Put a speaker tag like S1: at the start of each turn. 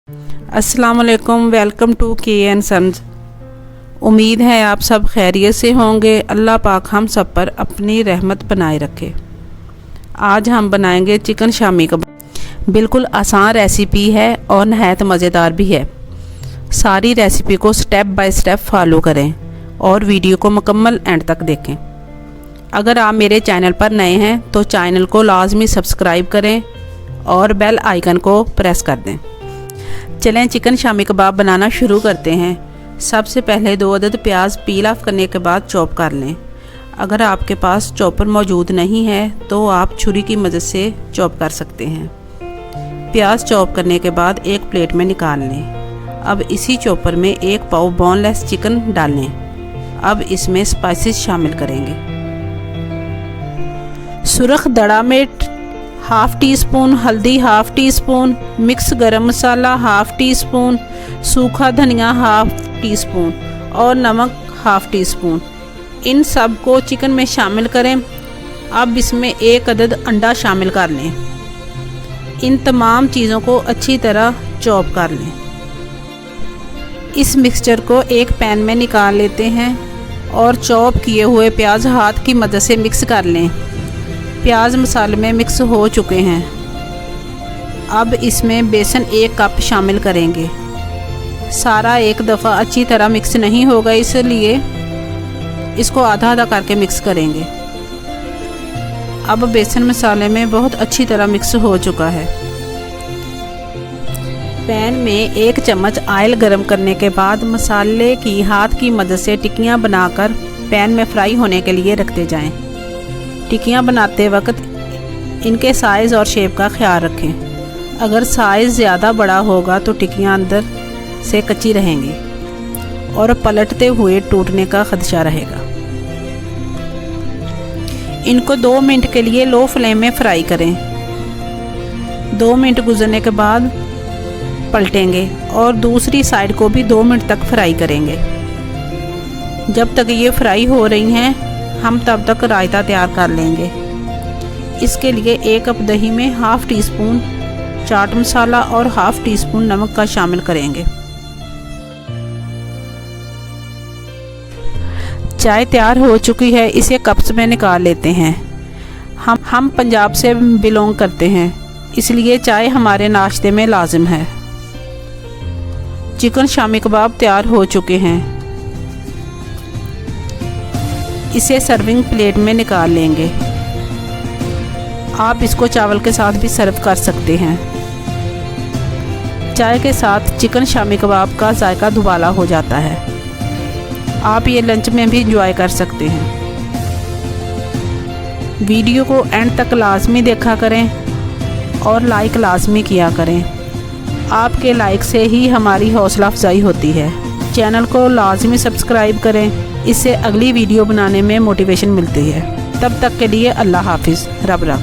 S1: अस्सलाम वालेकुम, welcome to के सन्स। उम्मीद है आप सब खैरियत से होंगे। अल्लाह पाक हम सब पर अपनी रहमत बनाए रखे। आज हम बनाएंगे चिकन शामी कबाब। बिल्कुल आसान रेसिपी है और नहायत मज़ेदार भी है। सारी रेसिपी को स्टेप बाय स्टेप फॉलो करें और वीडियो को मुकम्मल एंड तक देखें। अगर आप मेरे चैनल पर नए हैं तो चैनल को लाजमी सब्सक्राइब करें और बेल आइकन को प्रेस कर दें। चलें चिकन शामी कबाब बनाना शुरू करते हैं। सबसे पहले 2 अदद प्याज पील ऑफ करने के बाद चॉप कर लें। अगर आपके पास चॉपर मौजूद नहीं है तो आप छुरी की मदद से चॉप कर सकते हैं। प्याज चॉप करने के बाद एक प्लेट में निकाल लें। अब इसी चॉपर में 1 पाव बोनलेस चिकन डालें। अब इसमें स्पाइसेस शामिल करेंगे। सुरख दड़ा मिर्च हाफ़ टी स्पून, हल्दी हाफ़ टी स्पून, मिक्स गरम मसाला हाफ़ टी स्पून, सूखा धनिया हाफ़ टी स्पून और नमक हाफ़ टी स्पून। इन सब को चिकन में शामिल करें। अब इसमें 1 अदद अंडा शामिल कर लें। इन तमाम चीज़ों को अच्छी तरह चॉप कर लें। इस मिक्सचर को एक पैन में निकाल लेते हैं और चॉप किए हुए प्याज हाथ की मदद से मिक्स कर लें। प्याज मसाले में मिक्स हो चुके हैं। अब इसमें बेसन 1 कप शामिल करेंगे। सारा एक दफ़ा अच्छी तरह मिक्स नहीं होगा, इसलिए इसको आधा आधा करके मिक्स करेंगे। अब बेसन मसाले में बहुत अच्छी तरह मिक्स हो चुका है। पैन में 1 चम्मच ऑयल गरम करने के बाद मसाले की हाथ की मदद से टिक्कियाँ बनाकर पैन में फ्राई होने के लिए रखते जाएं। टिक्कियाँ बनाते वक्त इनके साइज़ और शेप का ख्याल रखें। अगर साइज़ ज़्यादा बड़ा होगा तो टिक्कियाँ अंदर से कच्ची रहेंगी और पलटते हुए टूटने का खदशा रहेगा। इनको 2 मिनट के लिए लो फ्लेम में फ्राई करें। 2 मिनट गुजरने के बाद पलटेंगे और दूसरी साइड को भी 2 मिनट तक फ्राई करेंगे। जब तक ये फ्राई हो रही हैं हम तब तक रायता तैयार कर लेंगे। इसके लिए 1 कप दही में half tea spoon chaat masala और हाफ़ टी स्पून नमक का शामिल करेंगे। चाय तैयार हो चुकी है, इसे कप्स में निकाल लेते हैं। हम पंजाब से बिलोंग करते हैं, इसलिए चाय हमारे नाश्ते में लाजिम है। चिकन शामी कबाब तैयार हो चुके हैं। इसे सर्विंग प्लेट में निकाल लेंगे। आप इसको चावल के साथ भी सर्व कर सकते हैं। चाय के साथ चिकन शामी कबाब का जायका दुबाला हो जाता है। आप ये लंच में भी इंजॉय कर सकते हैं। वीडियो को एंड तक लाजमी देखा करें और लाइक लाजमी किया करें। आपके लाइक से ही हमारी हौसला अफजाई होती है। चैनल को लाजमी सब्सक्राइब करें, इससे अगली वीडियो बनाने में मोटिवेशन मिलती है। तब तक के लिए अल्लाह हाफिज़, रब रख।